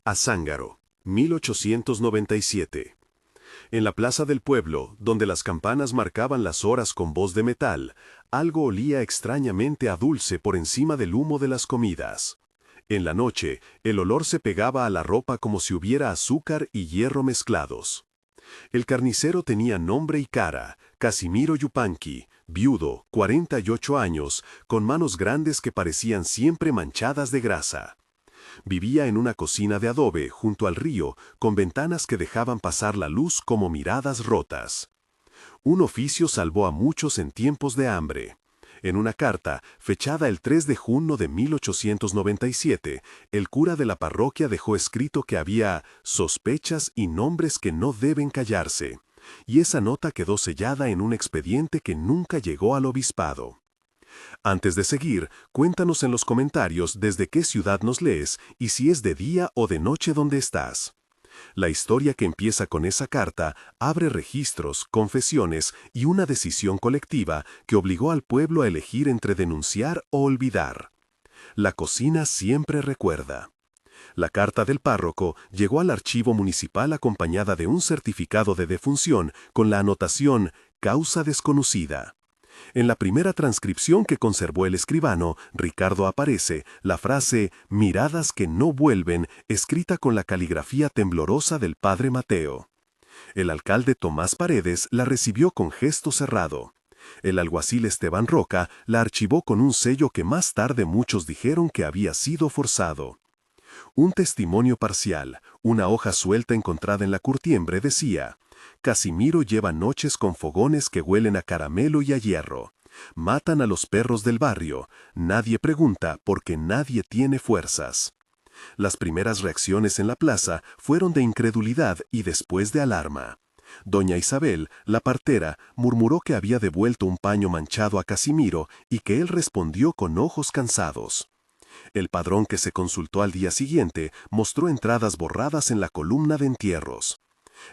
Azángaro, 1897. En la plaza del pueblo, donde las campanas marcaban las horas con voz de metal, algo olía extrañamente a dulce por encima del humo de las comidas. En la noche, el olor se pegaba a la ropa como si hubiera azúcar y hierro mezclados. El carnicero tenía nombre y cara: Casimiro Yupanqui, viudo, 48 años, con manos grandes que parecían siempre manchadas de grasa. Vivía en una cocina de adobe junto al río, con ventanas que dejaban pasar la luz como miradas rotas. Un oficio salvó a muchos en tiempos de hambre. En una carta, fechada el 3 de junio de 1897, el cura de la parroquia dejó escrito que había sospechas y nombres que no deben callarse, y esa nota quedó sellada en un expediente que nunca llegó al obispado. Antes de seguir, cuéntanos en los comentarios desde qué ciudad nos lees y si es de día o de noche donde estás. La historia que empieza con esa carta abre registros, confesiones y una decisión colectiva que obligó al pueblo a elegir entre denunciar o olvidar. La cocina siempre recuerda. La carta del párroco llegó al archivo municipal acompañada de un certificado de defunción con la anotación «Causa desconocida». En la primera transcripción que conservó el escribano, Ricardo, aparece la frase «miradas que no vuelven», escrita con la caligrafía temblorosa del padre Mateo. El alcalde Tomás Paredes la recibió con gesto cerrado. El alguacil Esteban Roca la archivó con un sello que más tarde muchos dijeron que había sido forzado. Un testimonio parcial, una hoja suelta encontrada en la curtiembre, decía: Casimiro lleva noches con fogones que huelen a caramelo y a hierro. Matan a los perros del barrio. Nadie pregunta porque nadie tiene fuerzas. Las primeras reacciones en la plaza fueron de incredulidad y después de alarma. Doña Isabel, la partera, murmuró que había devuelto un paño manchado a Casimiro y que él respondió con ojos cansados. El padrón que se consultó al día siguiente mostró entradas borradas en la columna de entierros.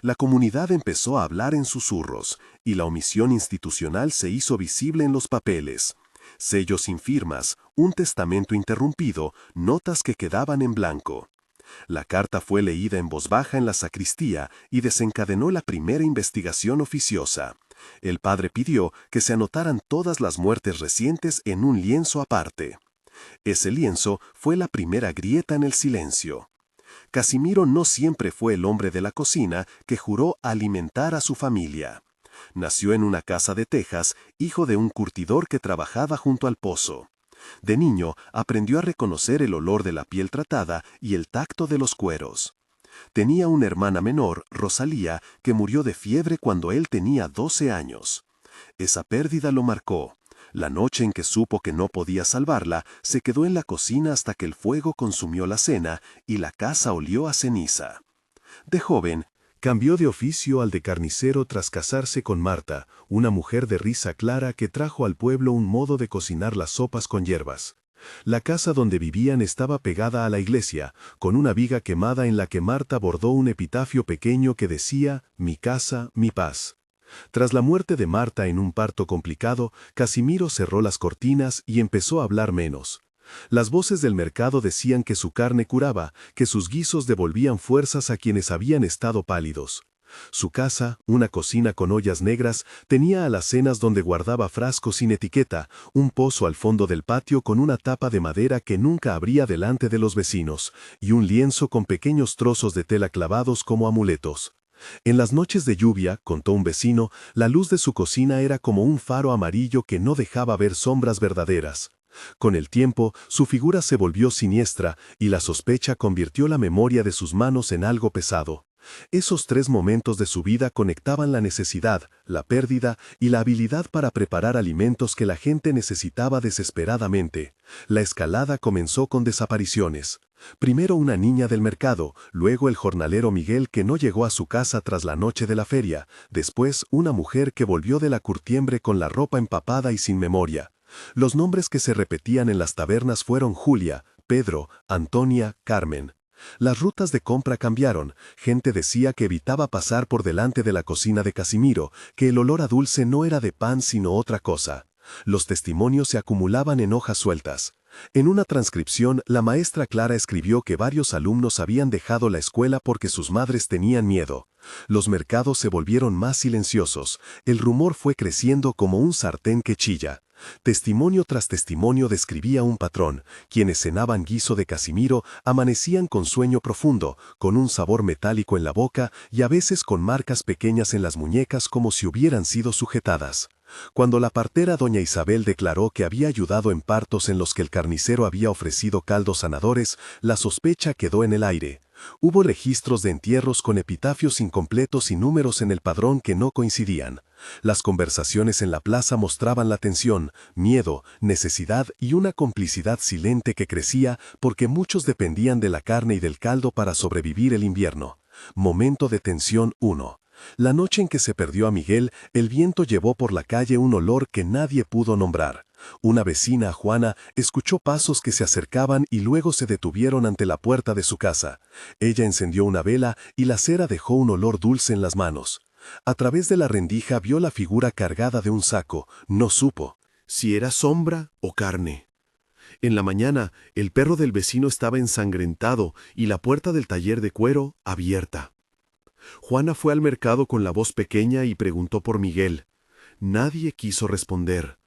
La comunidad empezó a hablar en susurros, y la omisión institucional se hizo visible en los papeles. Sellos sin firmas, un testamento interrumpido, notas que quedaban en blanco. La carta fue leída en voz baja en la sacristía y desencadenó la primera investigación oficiosa. El padre pidió que se anotaran todas las muertes recientes en un lienzo aparte. Ese lienzo fue la primera grieta en el silencio. Casimiro no siempre fue el hombre de la cocina que juró alimentar a su familia. Nació en una casa de Texas, hijo de un curtidor que trabajaba junto al pozo. De niño aprendió a reconocer el olor de la piel tratada y el tacto de los cueros. Tenía una hermana menor, Rosalía, que murió de fiebre cuando él tenía 12 años. Esa pérdida lo marcó. La noche en que supo que no podía salvarla, se quedó en la cocina hasta que el fuego consumió la cena y la casa olió a ceniza. De joven, cambió de oficio al de carnicero tras casarse con Marta, una mujer de risa clara que trajo al pueblo un modo de cocinar las sopas con hierbas. La casa donde vivían estaba pegada a la iglesia, con una viga quemada en la que Marta bordó un epitafio pequeño que decía «Mi casa, mi paz». Tras la muerte de Marta en un parto complicado, Casimiro cerró las cortinas y empezó a hablar menos. Las voces del mercado decían que su carne curaba, que sus guisos devolvían fuerzas a quienes habían estado pálidos. Su casa, una cocina con ollas negras, tenía alacenas donde guardaba frascos sin etiqueta, un pozo al fondo del patio con una tapa de madera que nunca abría delante de los vecinos, y un lienzo con pequeños trozos de tela clavados como amuletos. En las noches de lluvia, contó un vecino, la luz de su cocina era como un faro amarillo que no dejaba ver sombras verdaderas. Con el tiempo, su figura se volvió siniestra y la sospecha convirtió la memoria de sus manos en algo pesado. Esos 3 momentos de su vida conectaban la necesidad, la pérdida y la habilidad para preparar alimentos que la gente necesitaba desesperadamente. La escalada comenzó con desapariciones. Primero una niña del mercado, luego el jornalero Miguel que no llegó a su casa tras la noche de la feria, después una mujer que volvió de la curtiembre con la ropa empapada y sin memoria. Los nombres que se repetían en las tabernas fueron Julia, Pedro, Antonia, Carmen. Las rutas de compra cambiaron, gente decía que evitaba pasar por delante de la cocina de Casimiro, que el olor a dulce no era de pan sino otra cosa. Los testimonios se acumulaban en hojas sueltas. En una transcripción, la maestra Clara escribió que varios alumnos habían dejado la escuela porque sus madres tenían miedo. Los mercados se volvieron más silenciosos, el rumor fue creciendo como un sartén que chilla. Testimonio tras testimonio describía un patrón: quienes cenaban guiso de Casimiro amanecían con sueño profundo, con un sabor metálico en la boca y a veces con marcas pequeñas en las muñecas como si hubieran sido sujetadas. Cuando la partera doña Isabel declaró que había ayudado en partos en los que el carnicero había ofrecido caldos sanadores, la sospecha quedó en el aire. Hubo registros de entierros con epitafios incompletos y números en el padrón que no coincidían. Las conversaciones en la plaza mostraban la tensión, miedo, necesidad y una complicidad silente que crecía porque muchos dependían de la carne y del caldo para sobrevivir el invierno. Momento de tensión 1. La noche en que se perdió a Miguel, el viento llevó por la calle un olor que nadie pudo nombrar. Una vecina, Juana, escuchó pasos que se acercaban y luego se detuvieron ante la puerta de su casa. Ella encendió una vela y la cera dejó un olor dulce en las manos. A través de la rendija vio la figura cargada de un saco. No supo si era sombra o carne. En la mañana, el perro del vecino estaba ensangrentado y la puerta del taller de cuero abierta. Juana fue al mercado con la voz pequeña y preguntó por Miguel. Nadie quiso responder.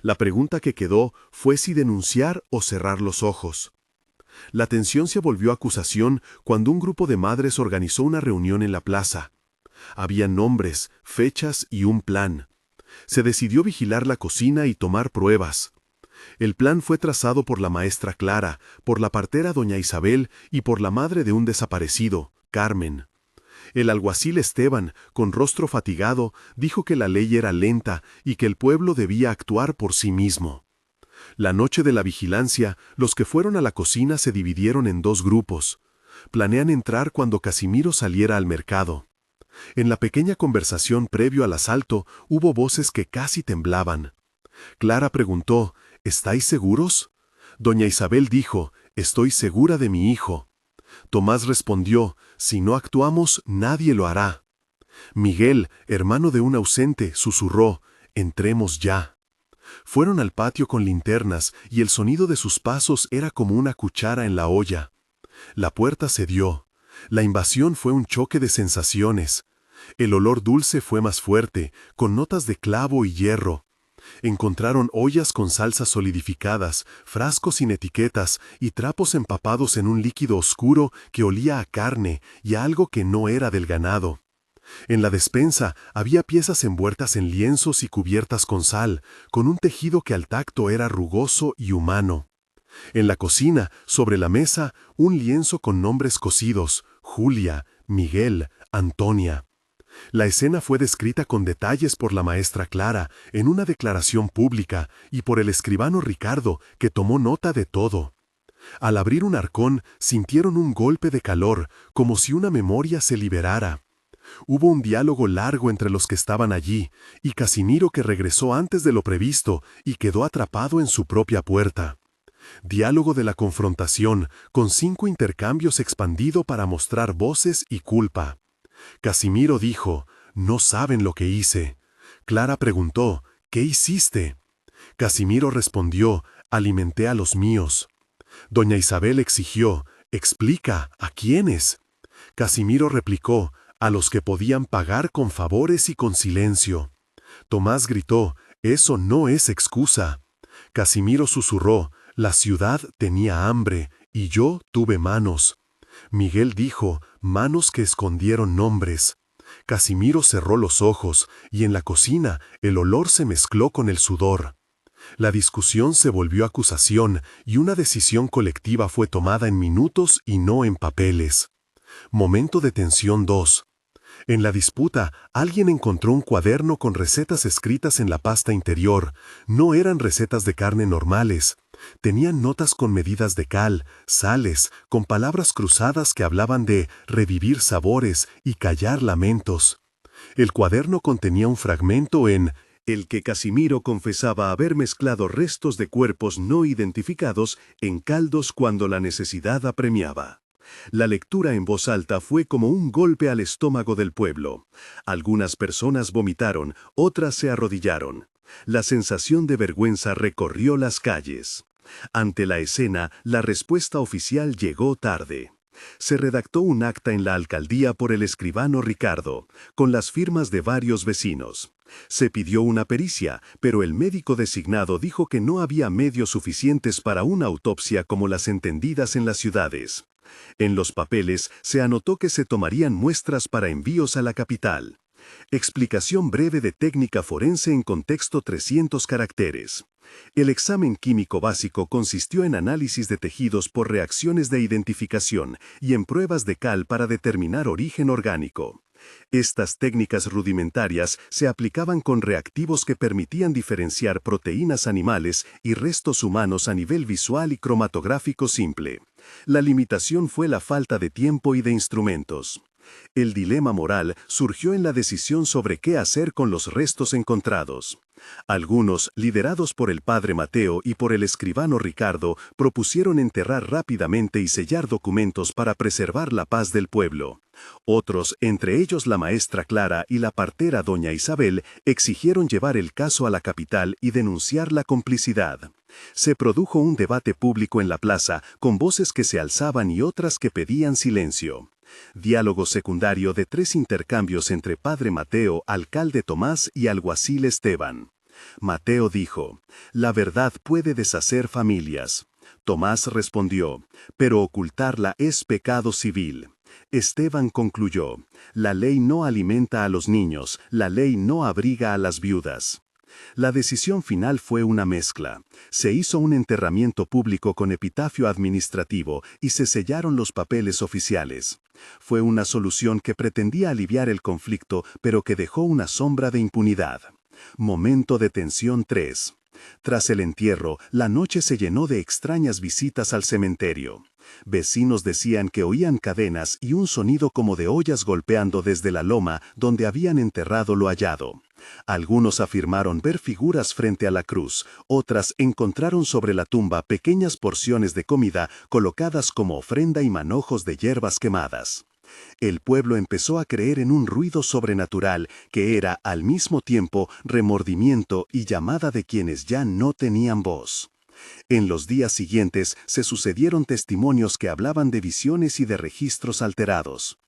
La pregunta que quedó fue si denunciar o cerrar los ojos. La tensión se volvió acusación cuando un grupo de madres organizó una reunión en la plaza. Había nombres, fechas y un plan. Se decidió vigilar la cocina y tomar pruebas. El plan fue trazado por la maestra Clara, por la partera doña Isabel y por la madre de un desaparecido, Carmen. El alguacil Esteban, con rostro fatigado, dijo que la ley era lenta y que el pueblo debía actuar por sí mismo. La noche de la vigilancia, los que fueron a la cocina se dividieron en dos grupos. Planean entrar cuando Casimiro saliera al mercado. En la pequeña conversación previo al asalto, hubo voces que casi temblaban. Clara preguntó, ¿estáis seguros? Doña Isabel dijo, estoy segura de mi hijo. Tomás respondió, si no actuamos, nadie lo hará. Miguel, hermano de un ausente, susurró, entremos ya. Fueron al patio con linternas y el sonido de sus pasos era como una cuchara en la olla. La puerta cedió. La invasión fue un choque de sensaciones. El olor dulce fue más fuerte, con notas de clavo y hierro. Encontraron ollas con salsas solidificadas, frascos sin etiquetas y trapos empapados en un líquido oscuro que olía a carne y a algo que no era del ganado. En la despensa había piezas envueltas en lienzos y cubiertas con sal, con un tejido que al tacto era rugoso y humano. En la cocina, sobre la mesa, un lienzo con nombres cosidos, Julia, Miguel, Antonia. La escena fue descrita con detalles por la maestra Clara en una declaración pública y por el escribano Ricardo, que tomó nota de todo. Al abrir un arcón, sintieron un golpe de calor, como si una memoria se liberara. Hubo un diálogo largo entre los que estaban allí, y Casimiro que regresó antes de lo previsto y quedó atrapado en su propia puerta. Diálogo de la confrontación, con 5 intercambios expandido para mostrar voces y culpa. Casimiro dijo, no saben lo que hice. Clara preguntó, ¿qué hiciste? Casimiro respondió, alimenté a los míos. Doña Isabel exigió, explica, ¿a quiénes? Casimiro replicó, a los que podían pagar con favores y con silencio. Tomás gritó, eso no es excusa. Casimiro susurró, la ciudad tenía hambre y yo tuve manos. Miguel dijo, manos que escondieron nombres. Casimiro cerró los ojos y en la cocina el olor se mezcló con el sudor. La discusión se volvió acusación y una decisión colectiva fue tomada en minutos y no en papeles. Momento de tensión 2. En la disputa, alguien encontró un cuaderno con recetas escritas en la pasta interior. No eran recetas de carne normales. Tenían notas con medidas de cal, sales, con palabras cruzadas que hablaban de revivir sabores y callar lamentos. El cuaderno contenía un fragmento en el que Casimiro confesaba haber mezclado restos de cuerpos no identificados en caldos cuando la necesidad apremiaba. La lectura en voz alta fue como un golpe al estómago del pueblo. Algunas personas vomitaron, otras se arrodillaron. La sensación de vergüenza recorrió las calles. Ante la escena, la respuesta oficial llegó tarde. Se redactó un acta en la alcaldía por el escribano Ricardo, con las firmas de varios vecinos. Se pidió una pericia, pero el médico designado dijo que no había medios suficientes para una autopsia como las entendidas en las ciudades. En los papeles se anotó que se tomarían muestras para envíos a la capital. Explicación breve de técnica forense en contexto 300 caracteres. El examen químico básico consistió en análisis de tejidos por reacciones de identificación y en pruebas de cal para determinar origen orgánico. Estas técnicas rudimentarias se aplicaban con reactivos que permitían diferenciar proteínas animales y restos humanos a nivel visual y cromatográfico simple. La limitación fue la falta de tiempo y de instrumentos. El dilema moral surgió en la decisión sobre qué hacer con los restos encontrados. Algunos, liderados por el padre Mateo y por el escribano Ricardo, propusieron enterrar rápidamente y sellar documentos para preservar la paz del pueblo. Otros, entre ellos la maestra Clara y la partera doña Isabel, exigieron llevar el caso a la capital y denunciar la complicidad. Se produjo un debate público en la plaza, con voces que se alzaban y otras que pedían silencio. Diálogo secundario de 3 intercambios entre padre Mateo, alcalde Tomás y alguacil Esteban. Mateo dijo: «La verdad puede deshacer familias». Tomás respondió: «Pero ocultarla es pecado civil». Esteban concluyó: «La ley no alimenta a los niños, la ley no abriga a las viudas». La decisión final fue una mezcla. Se hizo un enterramiento público con epitafio administrativo y se sellaron los papeles oficiales. Fue una solución que pretendía aliviar el conflicto, pero que dejó una sombra de impunidad. Momento de tensión 3. Tras el entierro, la noche se llenó de extrañas visitas al cementerio. Vecinos decían que oían cadenas y un sonido como de ollas golpeando desde la loma donde habían enterrado lo hallado. Algunos afirmaron ver figuras frente a la cruz, otras encontraron sobre la tumba pequeñas porciones de comida colocadas como ofrenda y manojos de hierbas quemadas. El pueblo empezó a creer en un ruido sobrenatural que era al mismo tiempo remordimiento y llamada de quienes ya no tenían voz. En los días siguientes se sucedieron testimonios que hablaban de visiones y de registros alterados.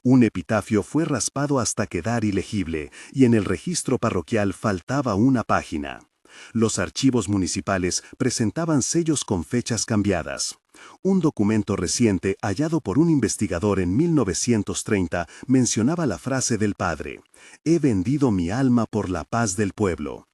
Un epitafio fue raspado hasta quedar ilegible, y en el registro parroquial faltaba una página. Los archivos municipales presentaban sellos con fechas cambiadas. Un documento reciente, hallado por un investigador en 1930, mencionaba la frase del padre: «He vendido mi alma por la paz del pueblo».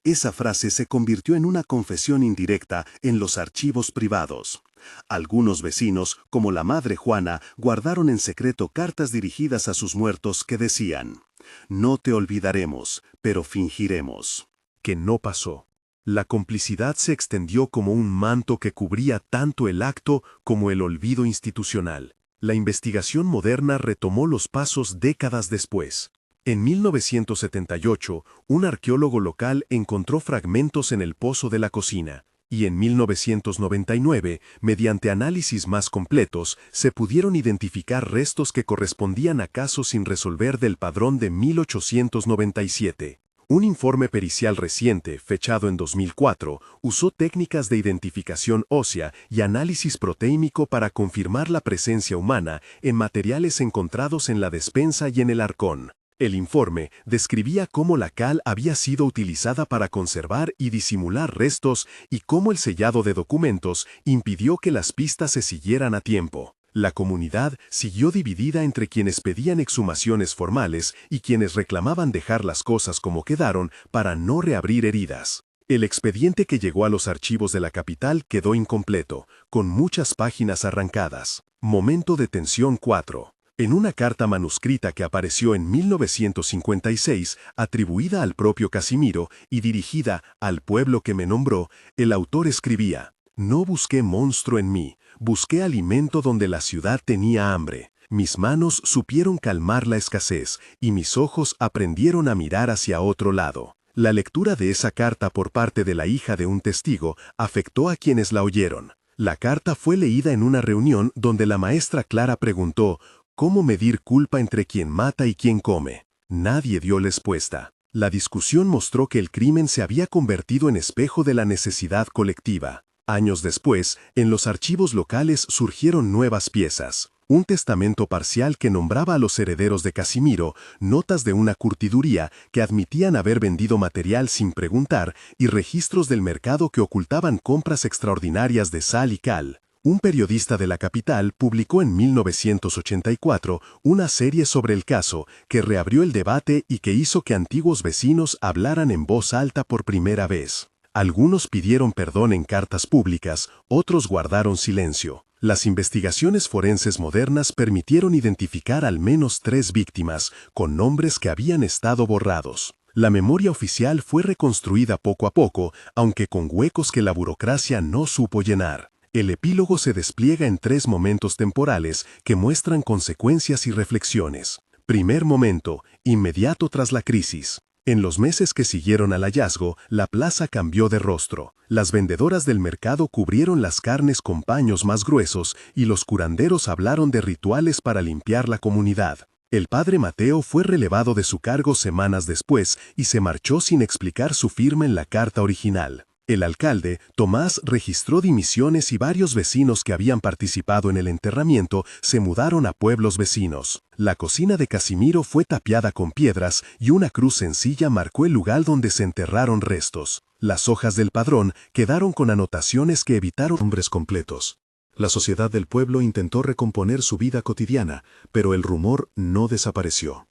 Esa frase se convirtió en una confesión indirecta en los archivos privados. Algunos vecinos, como la madre Juana, guardaron en secreto cartas dirigidas a sus muertos que decían: «No te olvidaremos, pero fingiremos». Que no pasó. La complicidad se extendió como un manto que cubría tanto el acto como el olvido institucional. La investigación moderna retomó los pasos décadas después. En 1978, un arqueólogo local encontró fragmentos en el pozo de la cocina, y en 1999, mediante análisis más completos, se pudieron identificar restos que correspondían a casos sin resolver del padrón de 1897. Un informe pericial reciente, fechado en 2004, usó técnicas de identificación ósea y análisis proteímico para confirmar la presencia humana en materiales encontrados en la despensa y en el arcón. El informe describía cómo la cal había sido utilizada para conservar y disimular restos y cómo el sellado de documentos impidió que las pistas se siguieran a tiempo. La comunidad siguió dividida entre quienes pedían exhumaciones formales y quienes reclamaban dejar las cosas como quedaron para no reabrir heridas. El expediente que llegó a los archivos de la capital quedó incompleto, con muchas páginas arrancadas. Momento de tensión 4. En una carta manuscrita que apareció en 1956, atribuida al propio Casimiro y dirigida al pueblo que me nombró, el autor escribía: «No busqué monstruo en mí, busqué alimento donde la ciudad tenía hambre. Mis manos supieron calmar la escasez y mis ojos aprendieron a mirar hacia otro lado». La lectura de esa carta por parte de la hija de un testigo afectó a quienes la oyeron. La carta fue leída en una reunión donde la maestra Clara preguntó: ¿cómo medir culpa entre quien mata y quien come? Nadie dio respuesta. La discusión mostró que el crimen se había convertido en espejo de la necesidad colectiva. Años después, en los archivos locales surgieron nuevas piezas. Un testamento parcial que nombraba a los herederos de Casimiro, notas de una curtiduría que admitían haber vendido material sin preguntar y registros del mercado que ocultaban compras extraordinarias de sal y cal. Un periodista de la capital publicó en 1984 una serie sobre el caso que reabrió el debate y que hizo que antiguos vecinos hablaran en voz alta por primera vez. Algunos pidieron perdón en cartas públicas, otros guardaron silencio. Las investigaciones forenses modernas permitieron identificar al menos 3 víctimas, con nombres que habían estado borrados. La memoria oficial fue reconstruida poco a poco, aunque con huecos que la burocracia no supo llenar. El epílogo se despliega en 3 momentos temporales que muestran consecuencias y reflexiones. Primer momento, inmediato tras la crisis. En los meses que siguieron al hallazgo, la plaza cambió de rostro. Las vendedoras del mercado cubrieron las carnes con paños más gruesos y los curanderos hablaron de rituales para limpiar la comunidad. El padre Mateo fue relevado de su cargo semanas después y se marchó sin explicar su firma en la carta original. El alcalde, Tomás, registró dimisiones y varios vecinos que habían participado en el enterramiento se mudaron a pueblos vecinos. La cocina de Casimiro fue tapiada con piedras y una cruz sencilla marcó el lugar donde se enterraron restos. Las hojas del padrón quedaron con anotaciones que evitaron nombres completos. La sociedad del pueblo intentó recomponer su vida cotidiana, pero el rumor no desapareció.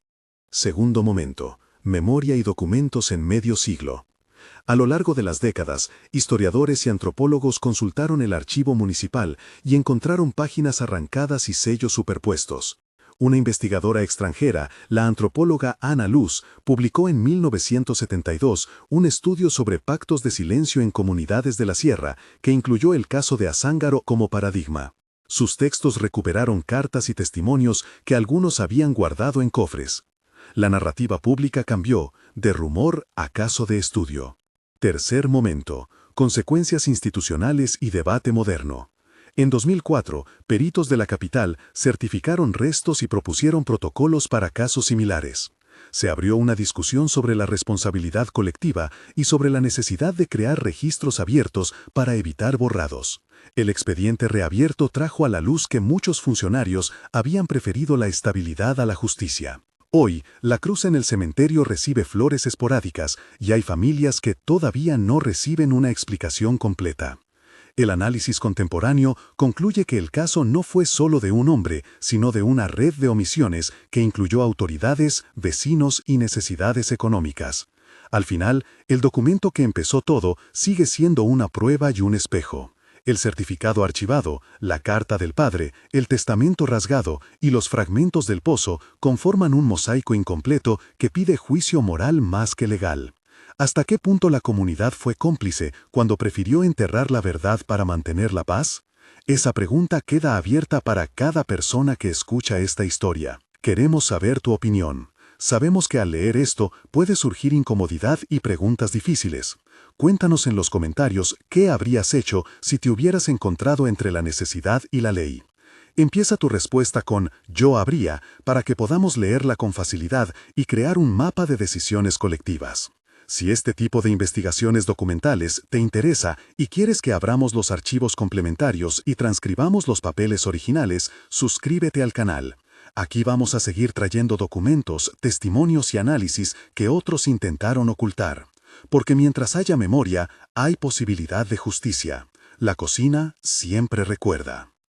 Segundo momento, memoria y documentos en medio siglo. A lo largo de las décadas, historiadores y antropólogos consultaron el archivo municipal y encontraron páginas arrancadas y sellos superpuestos. Una investigadora extranjera, la antropóloga Ana Luz, publicó en 1972 un estudio sobre pactos de silencio en comunidades de la sierra, que incluyó el caso de Azángaro como paradigma. Sus textos recuperaron cartas y testimonios que algunos habían guardado en cofres. La narrativa pública cambió, de rumor a caso de estudio. Tercer momento, consecuencias institucionales y debate moderno. En 2004, peritos de la capital certificaron restos y propusieron protocolos para casos similares. Se abrió una discusión sobre la responsabilidad colectiva y sobre la necesidad de crear registros abiertos para evitar borrados. El expediente reabierto trajo a la luz que muchos funcionarios habían preferido la estabilidad a la justicia. Hoy, la cruz en el cementerio recibe flores esporádicas y hay familias que todavía no reciben una explicación completa. El análisis contemporáneo concluye que el caso no fue solo de un hombre, sino de una red de omisiones que incluyó autoridades, vecinos y necesidades económicas. Al final, el documento que empezó todo sigue siendo una prueba y un espejo. El certificado archivado, la carta del padre, el testamento rasgado y los fragmentos del pozo conforman un mosaico incompleto que pide juicio moral más que legal. ¿Hasta qué punto la comunidad fue cómplice cuando prefirió enterrar la verdad para mantener la paz? Esa pregunta queda abierta para cada persona que escucha esta historia. Queremos saber tu opinión. Sabemos que al leer esto puede surgir incomodidad y preguntas difíciles. Cuéntanos en los comentarios qué habrías hecho si te hubieras encontrado entre la necesidad y la ley. Empieza tu respuesta con «yo habría» para que podamos leerla con facilidad y crear un mapa de decisiones colectivas. Si este tipo de investigaciones documentales te interesa y quieres que abramos los archivos complementarios y transcribamos los papeles originales, suscríbete al canal. Aquí vamos a seguir trayendo documentos, testimonios y análisis que otros intentaron ocultar. Porque mientras haya memoria, hay posibilidad de justicia. La cocina siempre recuerda.